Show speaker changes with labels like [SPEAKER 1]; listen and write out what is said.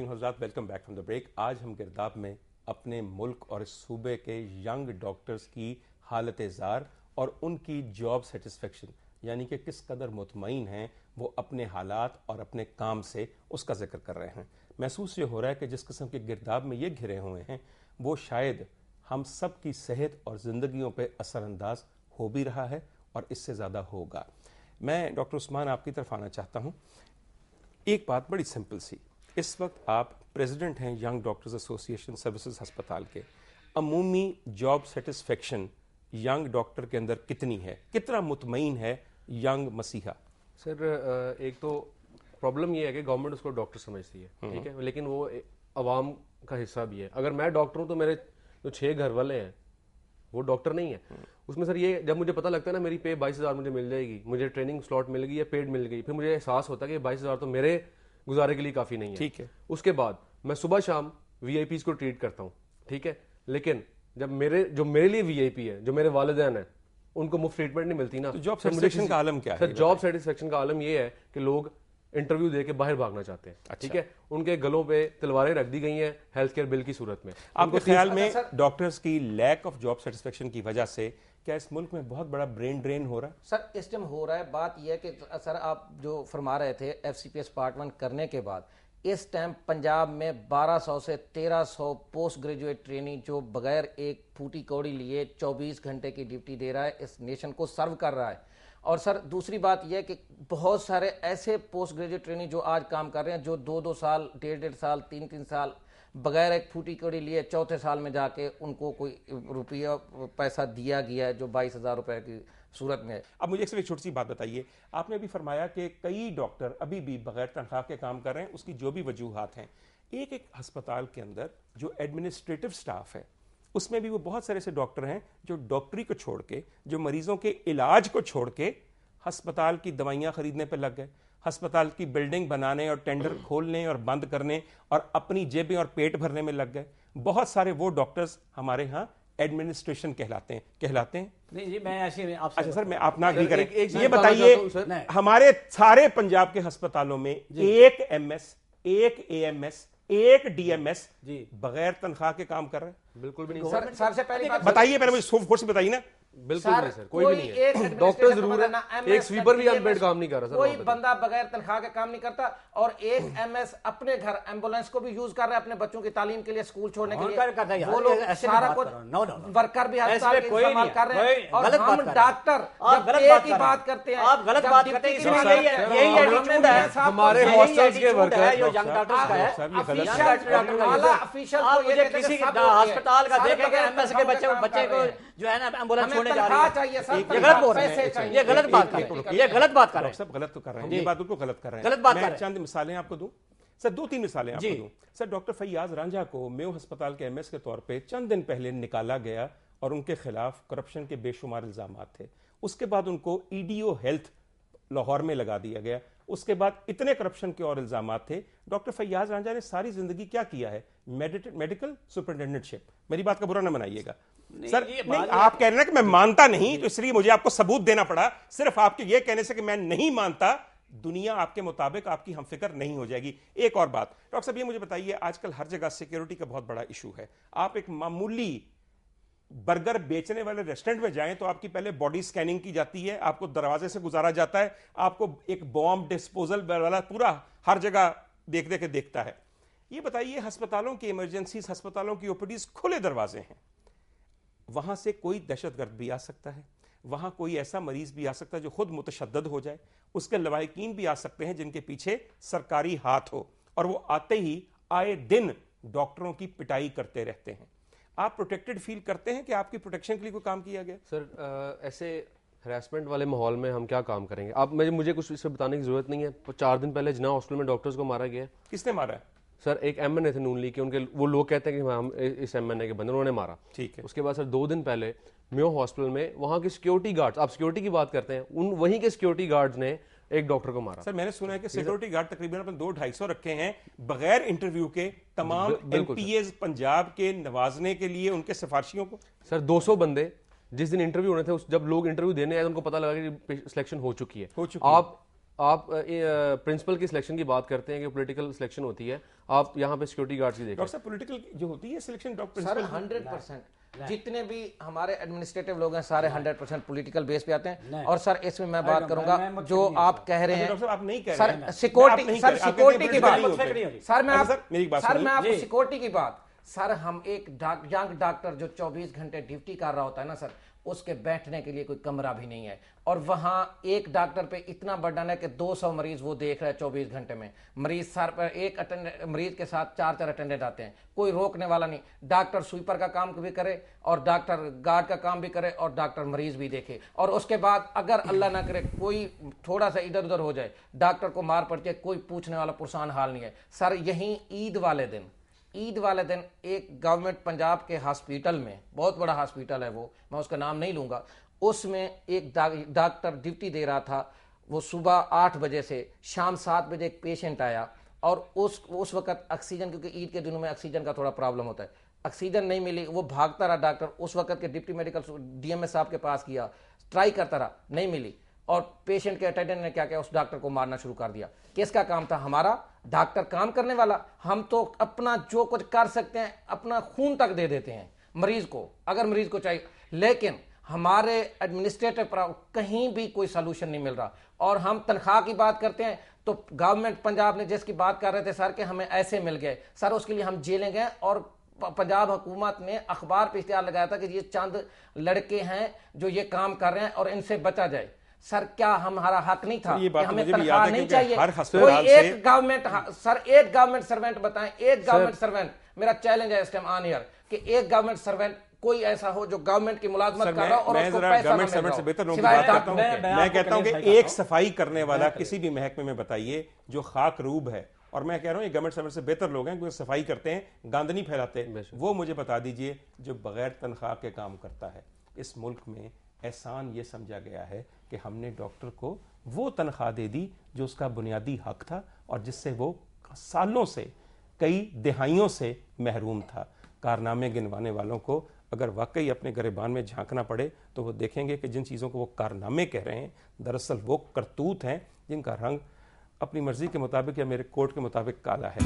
[SPEAKER 1] खातून हज़रात, welcome back from the break. आज हम गिरदाब में अपने मुल्क और इस सूबे के यंग डॉक्टर्स की हालत ज़ार और उनकी जॉब सेटिस्फेक्शन, यानी कि किस कदर मुतमईन हैं वो अपने हालात और अपने काम से, उसका जिक्र कर रहे हैं। महसूस ये हो रहा है कि जिस किस्म के गिरदाब में ये घिरे हुए हैं वो शायद हम सब की सेहत और ज़िंदगियों पर असरअंदाज हो भी रहा है और इससे ज़्यादा होगा। मैं डॉक्टर उस्मान आपकी तरफ आना चाहता हूँ। एक बात बड़ी सिंपल सी, इस वक्त आप प्रेसिडेंट हैं यंग डॉक्टर्स एसोसिएशन सर्विसेज हस्पताल के। अमूमी जॉब सेटिस्फेक्शन यंग डॉक्टर के अंदर कितनी है, कितना मुतमईन है यंग मसीहा?
[SPEAKER 2] सर एक तो प्रॉब्लम ये है कि गवर्नमेंट उसको डॉक्टर समझती है, ठीक है, लेकिन वो अवाम का हिस्सा भी है। अगर मैं डॉक्टर हूँ तो मेरे जो 6 घर वाले हैं वो डॉक्टर नहीं है। उसमें सर ये जब मुझे पता लगता है ना मेरी पे 22,000 मुझे मिल जाएगी, मुझे ट्रेनिंग स्लॉट मिल गई या पेड मिल गई, फिर मुझे एहसास होता है कि 22,000 तो मेरे गुजारे के लिए काफ़ी नहीं है।
[SPEAKER 1] ठीक है।
[SPEAKER 2] उसके बाद मैं सुबह शाम वीआईपीज़ को ट्रीट करता हूँ, ठीक है, लेकिन जब मेरे लिए वीआईपी है, जो मेरे वालिदैन हैं, उनको मुफ्त ट्रीटमेंट नहीं मिलती ना।
[SPEAKER 1] तो जॉब सेटिस्फेक्शन का आलम क्या है?
[SPEAKER 2] सर जॉब सेटिस्फेक्शन का आलम ये है कि लोग इंटरव्यू दे के बाहर भागना चाहते हैं। ठीक है, उनके गलों पे तलवारें रख दी गई हैं हेल्थ केयर बिल की सूरत में।
[SPEAKER 1] आपके ख्याल में डॉक्टर्स की लैक ऑफ जॉब सेटिस्फेक्शन की वजह से क्या इस मुल्क में बहुत बड़ा ब्रेन ड्रेन हो रहा है?
[SPEAKER 3] सर इस टाइम हो रहा है। बात यह है कि सर आप जो फरमा रहे थे FCPS पार्ट 1 करने के बाद इस टाइम पंजाब में 1200 से 1300 पोस्ट ग्रेजुएट ट्रेनी जो बगैर एक फूटी कौड़ी लिए 24 घंटे की ड्यूटी दे रहा है, इस नेशन को सर्व कर रहा है। और सर दूसरी बात यह कि बहुत सारे ऐसे पोस्ट ग्रेजुएट ट्रेनी जो आज काम कर रहे हैं, जो 2-2 साल, 1.5 साल, 3-3 साल बगैर एक फूटी कौड़ी लिए चौथे साल में जाके उनको कोई रुपया पैसा दिया गया है जो 22,000 रुपए की सूरत में है।
[SPEAKER 1] अब मुझे सिर्फ एक छोटी सी बात बताइए, आपने अभी फरमाया कि कई डॉक्टर अभी भी बगैर तनख्वाह के काम कर रहे हैं, उसकी जो भी वजूहात हैं। एक अस्पताल के अंदर जो एडमिनिस्ट्रेटिव स्टाफ है उसमें भी वो बहुत सारे ऐसे डॉक्टर हैं जो डॉक्टरी को छोड़ के, जो मरीजों के इलाज को छोड़ के अस्पताल की दवाइयां खरीदने पर लग गए, अस्पताल की बिल्डिंग बनाने और टेंडर खोलने और बंद करने और अपनी जेबें और पेट भरने में लग गए। बहुत सारे वो डॉक्टर्स हमारे यहाँ एडमिनिस्ट्रेशन कहलाते हैं।
[SPEAKER 4] नहीं जी, मैं ऐसे आपसे
[SPEAKER 1] अच्छा सर, मैं आप ना करें, ये
[SPEAKER 2] बताना
[SPEAKER 1] बताइए,
[SPEAKER 2] चाहता हूं,
[SPEAKER 1] हमारे सारे पंजाब के अस्पतालों में एक MS, एक AMS, एक DMS बगैर तनख्वाह के काम कर रहे हैं?
[SPEAKER 2] बिल्कुल भी नहीं
[SPEAKER 3] सर सबसे पहली बात
[SPEAKER 1] बताइए, पहले मुझे फोर्स बताइए ना।
[SPEAKER 2] बिल्कुल नहीं सर, कोई भी नहीं है। डॉक्टर जरूर है, एक स्वीपर भी अनपेड काम नहीं कर रहा सर।
[SPEAKER 3] कोई बंदा बगैर तनख्वाह के काम नहीं करता। और एक MS अपने घर एम्बुलेंस को भी यूज कर रहा है अपने बच्चों की तालीम के लिए, स्कूल छोड़ने के लिए। वो लोग सारा कुछ वर्कर भी अस्पताल के इस्तेमाल कर रहे हैं। और हम डॉक्टर एक ही बात करते हैं,
[SPEAKER 4] आप गलत बात करते हैं। यही एटीट्यूड है
[SPEAKER 2] हमारे हॉस्टल्स के वर्कर,
[SPEAKER 4] जो यंग डॉक्टर्स का है।
[SPEAKER 3] ऑफिशियल
[SPEAKER 4] मुझे किसी अस्पताल का देखेंगे MS के बच्चे को जो है ना एम्बुलेंस छोड़ने जा रही है, ये गलत बोल रहे हैं, ये गलत बात कर रहे हैं, ये गलत बात कर रहे हैं।
[SPEAKER 1] सब गलत तो कर रहे हैं, ये बात बिल्कुल गलत कर रहे हैं।
[SPEAKER 4] गलत बात कर रहे हैं।
[SPEAKER 1] चंद मिसालें आपको दूं सर, 2-3 मिसालें आपको दूं सर। डॉक्टर फैयाज रांझा को मेयो अस्पताल के MS के तौर पे चंद दिन पहले निकाला गया और उनके खिलाफ करप्शन के बेशुमार इल्जामात थे। उसके बाद उनको EDO हेल्थ लाहौर में लगा दिया गया। उसके बाद इतने करप्शन के और इल्जामात थे। डॉक्टर फैयाज रांझा ने सारी जिंदगी क्या किया है? मेडिकल सुपरिटेंडेंटशिप। मेरी बात का बुरा ना मनाइएगा सर। नहीं, आप कह रहे हैं कि मैं मानता नहीं, तो इसलिए मुझे आपको सबूत देना पड़ा। सिर्फ आपके ये कहने से कि मैं नहीं मानता, दुनिया आपके मुताबिक आपकी हमफिक्र नहीं हो जाएगी। एक और बात डॉक्टर साहब, ये मुझे बताइए, आजकल हर जगह सिक्योरिटी का बहुत बड़ा इशू है। आप एक मामूली बर्गर बेचने वाले रेस्टोरेंट में जाएं तो आपकी पहले बॉडी स्कैनिंग की जाती है, आपको दरवाजे से गुजारा जाता है, आपको एक बॉम्ब डिस्पोजल वाला पूरा हर जगह देखता है। ये बताइए, अस्पतालों की इमरजेंसी, अस्पतालों की OPDs खुले दरवाजे हैं, वहां से कोई दहशतगर्द भी आ सकता है, वहां कोई ऐसा मरीज भी आ सकता है जो खुद मुतशद्दद हो जाए, उसके लवाहिकीन भी आ सकते हैं जिनके पीछे सरकारी हाथ हो, और वो आते ही आए दिन डॉक्टरों की पिटाई करते रहते हैं। आप प्रोटेक्टेड फील करते हैं कि आपकी प्रोटेक्शन के लिए कोई काम किया गया?
[SPEAKER 2] सर ऐसे हरासमेंट वाले माहौल में हम क्या काम करेंगे? आप मुझे कुछ इससे बताने की जरूरत नहीं है। 4 दिन पहले जिन्ना हॉस्पिटल में डॉक्टर्स को मारा गया।
[SPEAKER 1] किसने मारा है?
[SPEAKER 2] सर एक MNA थे नून लीग के, उनके वो लोग कहते हैं कि हम इस MNA के बंदे, उन्होंने मारा।
[SPEAKER 1] ठीक है।
[SPEAKER 2] उसके बाद सर 2 दिन पहले मेयो हॉस्पिटल में वहां के सिक्योरिटी गार्ड्स, आप सिक्योरिटी की बात करते हैं, वहीं के सिक्योरिटी गार्ड्स ने एक डॉक्टर को मारा।
[SPEAKER 1] सर मैंने सुना है कि सिक्योरिटी गार्ड तकरीबन अपने 200-250 रखे हैं बगैर इंटरव्यू के, तमाम MPs पंजाब के नवाजने के लिए उनके सिफारशियों को।
[SPEAKER 2] सर 200 बंदे जिस दिन इंटरव्यू होने थे, जब लोग इंटरव्यू देने आए उनको पता लगा कि सिलेक्शन हो चुकी है। आप आप प्रिंसिपल की सिलेक्शन की बात करते हैं कि पॉलिटिकल सिलेक्शन होती है, आप यहाँ पे सिक्योरिटी गार्ड्स की देखें।
[SPEAKER 1] डॉक्टर साहब पॉलिटिकल जो होती है सिलेक्शन डॉक्टर
[SPEAKER 3] सर 100% जितने भी हमारे एडमिनिस्ट्रेटिव लोग हैं सारे 100% पॉलिटिकल बेस पे आते हैं। और सर इसमें मैं बात करूंगा जो आप कह रहे हैं,
[SPEAKER 1] आप नहीं कह
[SPEAKER 3] सर
[SPEAKER 1] रहे हैं
[SPEAKER 3] सिक्योरिटी, सर सिक्योरिटी की बात, सर मैं
[SPEAKER 1] आपको
[SPEAKER 3] सिक्योरिटी की बात, सर हम एक यंग डॉक्टर जो 24 घंटे ड्यूटी कर रहा होता है ना सर, उसके बैठने के लिए कोई कमरा भी नहीं है, और वहां एक डॉक्टर पे इतना बर्डन है कि 200 मरीज वो देख रहा है 24 घंटे में। मरीज सर पर एक मरीज के साथ 4 अटेंडेंट आते हैं, कोई रोकने वाला नहीं। डॉक्टर स्वीपर का काम भी करे और डॉक्टर गार्ड का काम भी करे और डॉक्टर मरीज भी देखे, और उसके बाद अगर अल्लाह ना करे कोई थोड़ा सा इधर उधर हो जाए, डॉक्टर को मार पड़ती है, कोई पूछने वाला पुरसान हाल नहीं है। सर यहीं ईद वाले दिन एक गवर्नमेंट पंजाब के हॉस्पिटल में, बहुत बड़ा हॉस्पिटल है वो, मैं उसका नाम नहीं लूंगा, उसमें एक डॉक्टर ड्यूटी दे रहा था। वो सुबह 8 बजे से शाम 7 बजे एक पेशेंट आया, और उस वक्त ऑक्सीजन, क्योंकि ईद के दिनों में ऑक्सीजन का थोड़ा प्रॉब्लम होता है, ऑक्सीजन नहीं मिली, वो भागता रहा डॉक्टर, उस वक्त के डिप्टी मेडिकल डीएमएस साहब के पास किया, ट्राई करता रहा, नहीं मिली, और पेशेंट के अटेंडेंट ने क्या किया, उस डॉक्टर को मारना शुरू कर दिया। किसका काम था? हमारा। डॉक्टर काम करने वाला, हम तो अपना जो कुछ कर सकते हैं अपना खून तक दे देते हैं मरीज को, अगर मरीज को चाहिए, लेकिन हमारे एडमिनिस्ट्रेटिव कहीं भी कोई सलूशन नहीं मिल रहा। और हम तनख्वाह की बात करते हैं तो गवर्नमेंट पंजाब ने जिसकी बात कर रहे थे सर कि हमें ऐसे मिल गए, सर उसके लिए हम जेलें गए, और पंजाब हुकूमत ने अखबार पे इश्तिहार लगाया था कि ये चंद लड़के हैं जो ये काम कर रहे हैं और इनसे बचा जाए। सर क्या हमारा हक नहीं था कि हमें तनख्वाह नहीं चाहिए? कोई एक गवर्नमेंट, सर एक गवर्नमेंट सर्वेंट बताएं, एक गवर्नमेंट सर्वेंट, मेरा चैलेंज है इस टाइम ऑन एयर कि एक गवर्नमेंट सर्वेंट कोई ऐसा हो जो गवर्नमेंट की मुलाजमत कर रहा हो और उसको पैसा ना मिल रहा हो।
[SPEAKER 1] मैं कहता हूं कि एक सफाई करने वाला किसी भी महकमे में बताइए जो खाक रूब है, और मैं कह रहा हूं ये गवर्नमेंट सर्वेंट से बेहतर लोग हैं, क्योंकि सफाई करते हैं, गंद नहीं फैलाते, वो मुझे बता दीजिए जो बगैर तनख्वाह के काम करता है। इस मुल्क में एहसान ये समझा गया है कि हमने डॉक्टर को वो तनख्वाह दे दी जो उसका बुनियादी हक था और जिससे वो सालों से, कई दहाइयों से महरूम था। कारनामे गिनवाने वालों को अगर वाकई अपने गिरबान में झांकना पड़े तो वो देखेंगे कि जिन चीज़ों को वो कारनामे कह रहे हैं दरअसल वो करतूत हैं जिनका रंग अपनी मर्जी के मुताबिक या मेरे कोर्ट के मुताबिक काला है।